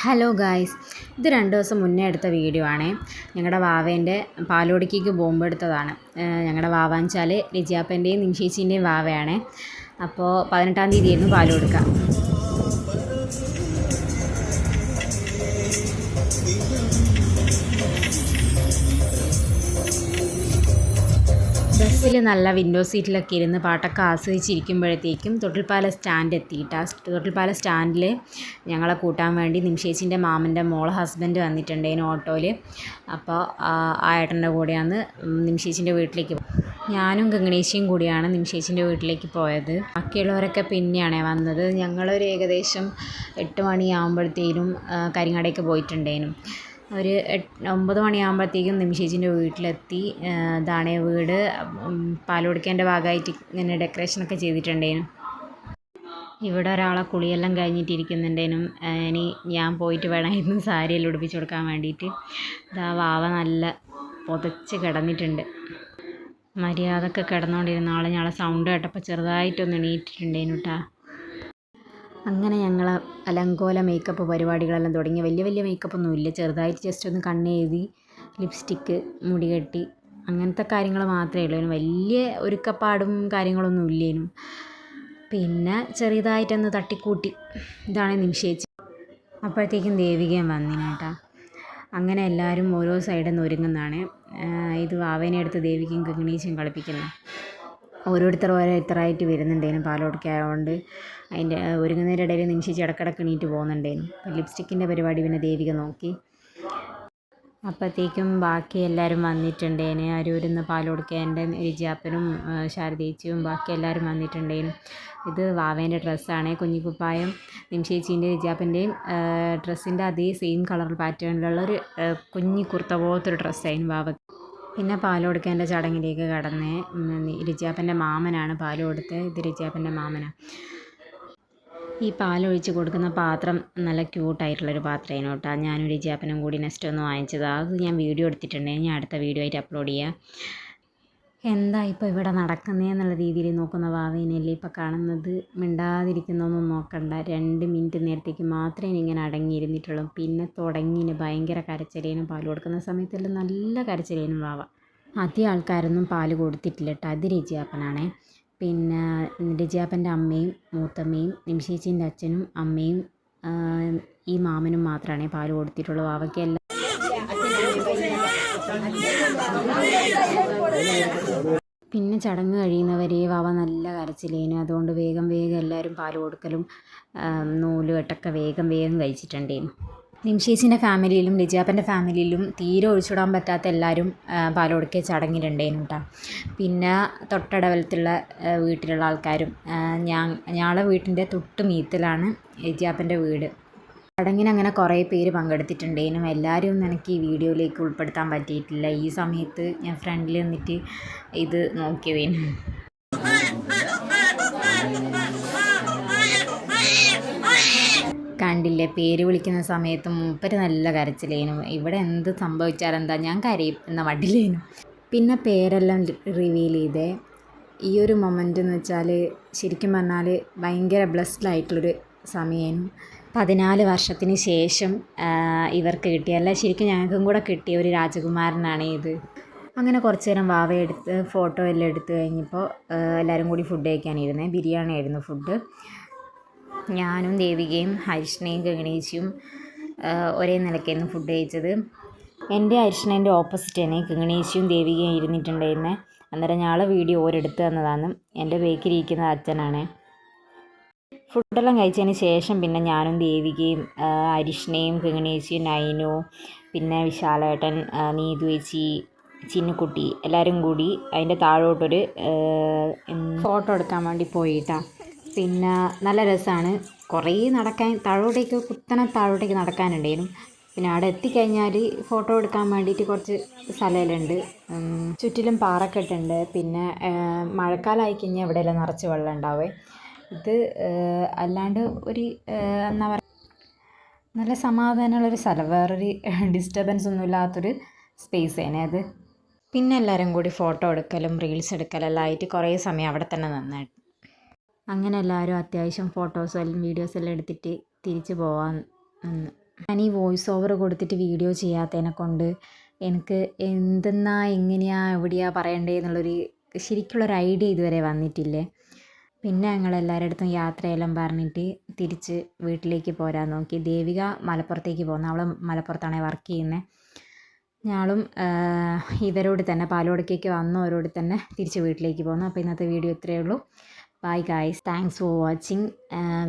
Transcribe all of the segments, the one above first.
Hello guys, ഇത് 2 ദിവസം മുന്നേ എടുത്ത വീഡിയോ ആണേ. ഞങ്ങളുടെ വാവേൻ്റെ പാലോടിക്കേക്ക് പോകുമ്പോൾ എടുത്തതാണ്. ഞങ്ങളുടെ വാവാന്ന് വെച്ചാൽ ലിജിയാപ്പൻ്റെയും നിമിഷേച്ചീൻ്റെയും വാവയാണേ. അപ്പോൾ 18-ാം തീയതിയായിരുന്നു പാല് കൊടുക്കുക. ബസ്സിൽ നല്ല വിൻഡോ സീറ്റിലൊക്കെ ഇരുന്ന് പാട്ടൊക്കെ ആസ്വദിച്ചിരിക്കുമ്പോഴത്തേക്കും തൊട്ടിൽപ്പാല സ്റ്റാൻഡ് എത്തിയിട്ട് തൊട്ടിൽപ്പാല സ്റ്റാൻഡിൽ ഞങ്ങളെ കൂട്ടാൻ വേണ്ടി നിമിഷേച്ചിൻ്റെ മാമൻ്റെ മോളെ ഹസ്ബൻഡ് വന്നിട്ടുണ്ടായിരുന്നു ഓട്ടോയിൽ. അപ്പോൾ ആ ഏട്ടൻ്റെ കൂടെയാണ് നിമിഷേച്ചിൻ്റെ വീട്ടിലേക്ക് ഞാനും ഗംഗണേശിയും കൂടിയാണ് നിമിഷേച്ചിൻ്റെ വീട്ടിലേക്ക് പോയത്. ബാക്കിയുള്ളവരൊക്കെ പിന്നെയാണ് വന്നത്. ഞങ്ങളൊരു ഏകദേശം 8 മണിയാകുമ്പോഴത്തേനും കരിങ്ങാടേക്ക് പോയിട്ടുണ്ടായിരുന്നു. ഒരു 9 മണിയാകുമ്പോഴത്തേക്കും നിമിഷേച്ചിൻ്റെ വീട്ടിലെത്തി. ഇതാണ് വീട്. പാൽ കൊടുക്കേണ്ട ഭാഗമായിട്ട് ഇങ്ങനെ ഡെക്കറേഷനൊക്കെ ചെയ്തിട്ടുണ്ടായിരുന്നു. ഇവിടെ ഒരാളെ കുളിയെല്ലാം കഴിഞ്ഞിട്ടിരിക്കുന്നുണ്ടേനും. ഇനി ഞാൻ പോയിട്ട് വേണമായിരുന്നു സാരിയെല്ലാം ഉടുപ്പിച്ച് കൊടുക്കാൻ വേണ്ടിയിട്ട്. ഇതാ വാവ നല്ല പുതച്ച് കിടന്നിട്ടുണ്ട്. മര്യാദക്ക് കിടന്നുകൊണ്ടിരുന്ന ആൾ ഞങ്ങളെ സൗണ്ട് കേട്ടപ്പോൾ ചെറുതായിട്ടൊന്ന് എണീറ്റിട്ടുണ്ടേനു കേട്ടോ. അങ്ങനെ ഞങ്ങൾ അലങ്കോല മേക്കപ്പ് പരിപാടികളെല്ലാം തുടങ്ങി. വലിയ മേക്കപ്പൊന്നുമില്ല, ചെറുതായിട്ട് ജസ്റ്റ് ഒന്ന് കണ്ണെഴുതി, ലിപ്സ്റ്റിക്ക്, മുടി കെട്ടി, അങ്ങനത്തെ കാര്യങ്ങൾ മാത്രമേ ഉള്ളൂ. വലിയ ഒരുക്കപ്പാടും കാര്യങ്ങളൊന്നും ഇല്ലേനും. പിന്നെ ചെറിയതായിട്ടൊന്ന് തട്ടിക്കൂട്ടി. ഇതാണ് നിമിഷേച്ചി. അപ്പോഴത്തേക്കും ദേവികയും വന്നിന് കേട്ടോ. അങ്ങനെ എല്ലാവരും ഓരോ സൈഡിൽ നിന്ന് ഒരുങ്ങുന്നതാണ്. ഇത് വാവേനെ എടുത്ത് ദേവികയും ഗംഗണേശയും കളിപ്പിക്കുന്നത്. ഓരോരുത്തരായിട്ട് വരുന്നുണ്ടേനും പാൽ കൊടുക്കായതുകൊണ്ട്. അതിൻ്റെ ഒരുങ്ങുന്നതിൻ്റെ ഇടയിൽ നിമിഷേച്ചി ഇടക്കിടക്ക് എണീറ്റ് പോകുന്നുണ്ടേനും. ലിപ്സ്റ്റിക്കിൻ്റെ പരിപാടി പിന്നെ ദേവിക നോക്കി. അപ്പോഴത്തേക്കും ബാക്കി എല്ലാവരും വന്നിട്ടുണ്ടേന്. അരൂരിന്ന് പാൽ കൊടുക്കേൻ്റെ ലിജിയാപ്പനും ശാരദേച്ചിയും ബാക്കി എല്ലാവരും വന്നിട്ടുണ്ടേനും. ഇത് വാവേൻ്റെ ഡ്രസ്സാണ്. കുഞ്ഞിക്കുപ്പായം നിമിഷേച്ചീൻ്റെ ലിജിയാപ്പൻ്റെയും ഡ്രസ്സിൻ്റെ അതേ സെയിം കളർ പാറ്റേണിലുള്ളൊരു കുഞ്ഞി കുർത്ത പോലത്തെ ഒരു ഡ്രസ്സായിരുന്നു വാവ. പിന്നെ പാൽ കൊടുക്കേണ്ട ചടങ്ങിലേക്ക് കടന്ന് ലിജിയാപ്പൻ്റെ മാമനാണ് പാൽ കൊടുത്തത്. ഇത് ലിജിയാപ്പൻ്റെ മാമനാണ്. ഈ പാലൊഴിച്ച് കൊടുക്കുന്ന പാത്രം നല്ല ക്യൂട്ടായിട്ടുള്ളൊരു പാത്രമായിരുന്നു കേട്ടോ. ഞാനും ലിജിയാപ്പനും കൂടി നെക്സ്റ്റ് ഒന്ന് വാങ്ങിച്ചത്. അത് ഞാൻ വീഡിയോ എടുത്തിട്ടുണ്ടെങ്കിൽ ഞാൻ അടുത്ത വീഡിയോ ആയിട്ട് അപ്ലോഡ് ചെയ്യാം. എന്താ ഇപ്പോൾ ഇവിടെ നടക്കുന്നതെന്നുള്ള രീതിയിൽ നോക്കുന്ന വാവേനല്ലേ ഇപ്പോൾ കാണുന്നത്. മിണ്ടാതിരിക്കുന്നൊന്നും നോക്കണ്ട. 2 മിനിറ്റ് നേരത്തേക്ക് മാത്രമേ ഇങ്ങനെ അടങ്ങിയിരുന്നിട്ടുള്ളൂ. പിന്നെ തുടങ്ങിന് ഭയങ്കര കരച്ചിലേനും. പാൽ കൊടുക്കുന്ന സമയത്തെല്ലാം നല്ല കരച്ചിലേനും വാവ. അധികം ആൾക്കാരൊന്നും പാല് കൊടുത്തിട്ടില്ല കേട്ടോ. അത് ലിജിയാപ്പനാണേ. പിന്നെ ലിജിയാപ്പൻ്റെ അമ്മയും മൂത്തമ്മയും നിമിഷേച്ചീൻ്റെ അച്ഛനും അമ്മയും ഈ മാമനും മാത്രമാണ് പാല് കൊടുത്തിട്ടുള്ളൂ. വാവയ്ക്കെല്ലാം പിന്നെ ചടങ്ങ് കഴിയുന്നവരെ വാവ നല്ല കരച്ചിലേനു. അതുകൊണ്ട് വേഗം എല്ലാവരും പാൽ കൊടുക്കലും നൂലുകെട്ടൊക്കെ വേഗം കഴിച്ചിട്ടുണ്ടേനു. നിമിഷേച്ചിൻ്റെ ഫാമിലിയിലും ലിജിയാപ്പൻ്റെ ഫാമിലിയിലും തീരെ ഒഴിച്ചുവിടാൻ പറ്റാത്ത എല്ലാവരും പാൽ കൊടുക്കുക ചടങ്ങിലുണ്ടേനു കേട്ടോ. പിന്നെ തൊട്ടടവലത്തുള്ള വീട്ടിലുള്ള ആൾക്കാരും. ഞങ്ങളുടെ വീട്ടിൻ്റെ തൊട്ട് മീത്തിലാണ് ലിജിയാപ്പൻ്റെ വീട്. ചടങ്ങിന് അങ്ങനെ കുറേ പേര് പങ്കെടുത്തിട്ടുണ്ടേനും. എല്ലാവരും ഒന്നും എനിക്ക് ഈ വീഡിയോയിലേക്ക് ഉൾപ്പെടുത്താൻ പറ്റിയിട്ടില്ല. ഈ സമയത്ത് ഞാൻ ഫ്രണ്ടിൽ നിന്നിട്ട് ഇത് നോക്കിയതേനു. കണ്ടില്ലേ, പേര് വിളിക്കുന്ന സമയത്ത് മൂപ്പര് നല്ല കരച്ചിലേനു. ഇവിടെ എന്ത് സംഭവിച്ചാലെന്താ ഞാൻ കരയും എന്ന വടിലേനു. പിന്നെ പേരെല്ലാം റിവീൽ ചെയ്തേ. ഈ ഒരു മൊമെൻ്റ് എന്ന് വെച്ചാൽ ശരിക്കും പറഞ്ഞാൽ ഭയങ്കര ബ്ലെസ്ഡ് ആയിട്ടുള്ളൊരു സമയമായിരുന്നു. 14 വർഷത്തിന് ശേഷം ഇവർക്ക് കിട്ടിയ, അല്ല ശരിക്കും ഞങ്ങൾക്കും കൂടെ കിട്ടിയ ഒരു രാജകുമാരനാണ് ഇത്. അങ്ങനെ കുറച്ച് നേരം വാവയെടുത്ത് ഫോട്ടോ എല്ലാം എടുത്ത് കഴിഞ്ഞപ്പോൾ എല്ലാവരും കൂടി ഫുഡ് കഴിക്കാനിരുന്നേ. ബിരിയാണി ആയിരുന്നു ഫുഡ്. ഞാനും ദേവികയും ഹരിഷ്ണയും ഗംഗണേശിയും ഒരേ നിലയ്ക്കായിരുന്നു ഫുഡ് കഴിച്ചത്. എൻ്റെ ഹരിഷ്ണേൻ്റെ ഓപ്പോസിറ്റ് തന്നെ ഗംഗണേശിയും ദേവികയും ഇരുന്നിട്ടുണ്ടായിരുന്നേ. അന്നേരം ഞങ്ങളെ വീഡിയോ ഓരെടുത്ത് തന്നതാണ്. എൻ്റെ ബേക്കിലിരിക്കുന്നത് അച്ഛനാണ്. ഫുഡെല്ലാം കഴിച്ചതിന് ശേഷം പിന്നെ ഞാനും ദേവികയും ഹരിഷ്ണയും ഗംഗണേശിയും നൈനു, പിന്നെ വിശാലേട്ടൻ, നീതു ചേച്ചി, ചിന്നുക്കുട്ടി എല്ലാവരും കൂടി അതിൻ്റെ താഴോട്ടൊരു ഫോട്ടോ എടുക്കാൻ വേണ്ടി പോയിട്ടാണ്. പിന്നെ നല്ല രസമാണ്. കുറേ നടക്കാൻ കുത്തനെ താഴോട്ടേക്ക് നടക്കാനുണ്ടായിരുന്നു. പിന്നെ അവിടെ എത്തിക്കഴിഞ്ഞാൽ ഫോട്ടോ എടുക്കാൻ വേണ്ടിയിട്ട് കുറച്ച് സ്ഥലമുണ്ട്. ചുറ്റിലും പാറക്കെട്ടുണ്ട്. പിന്നെ മഴക്കാലമായി കഴിഞ്ഞാൽ ഇവിടെയെല്ലാം നിറച്ച് വെള്ളം ഉണ്ടാവേ. ഇത് അല്ലാണ്ട് ഒരു എന്താ പറയുക, നല്ല സമാധാനമുള്ളൊരു സ്ഥലം, വേറൊരു ഡിസ്റ്റർബൻസ് ഒന്നും ഇല്ലാത്തൊരു സ്പേസ് തന്നെ അത്. പിന്നെ എല്ലാവരും കൂടി ഫോട്ടോ എടുക്കലും റീൽസ് എടുക്കലെല്ലാം ആയിട്ട് കുറേ സമയം അവിടെ തന്നെ നിന്നു. അങ്ങനെ എല്ലാവരും അത്യാവശ്യം ഫോട്ടോസും വീഡിയോസെല്ലാം എടുത്തിട്ട് തിരിച്ച് പോകാൻ നിന്ന്. ഞാൻ ഈ വോയിസ് ഓവർ കൊടുത്തിട്ട് വീഡിയോ ചെയ്യാത്തതിനെ കൊണ്ട് എനിക്ക് എന്തെന്നാ എങ്ങനെയാ എവിടെയാ പറയണ്ടേ എന്നുള്ളൊരു ശരിക്കുള്ളൊരു ഐഡിയ ഇതുവരെ വന്നിട്ടില്ലേ. പിന്നെ ഞങ്ങളെല്ലാവരുടെ അടുത്തും യാത്രയെല്ലാം പറഞ്ഞിട്ട് തിരിച്ച് വീട്ടിലേക്ക് പോരാൻ നോക്കി. ദേവിക മലപ്പുറത്തേക്ക് പോകുന്നു, അവൾ മലപ്പുറത്താണ് വർക്ക് ചെയ്യുന്നത്. ഞാളും ഇവരോട് തന്നെ പാലോടക്കേക്ക് വന്നവരോട് തന്നെ തിരിച്ച് വീട്ടിലേക്ക് പോകുന്നു. അപ്പോൾ ഇന്നത്തെ വീഡിയോ ഇത്രയേ ഉള്ളൂ. Bye guys, thanks for watching.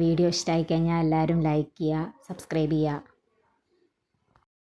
Video ഇഷ്ടമായി കഴിഞ്ഞാൽ എല്ലാവരും ലൈക്ക് ചെയ്യുക, സബ്സ്ക്രൈബ് ചെയ്യുക.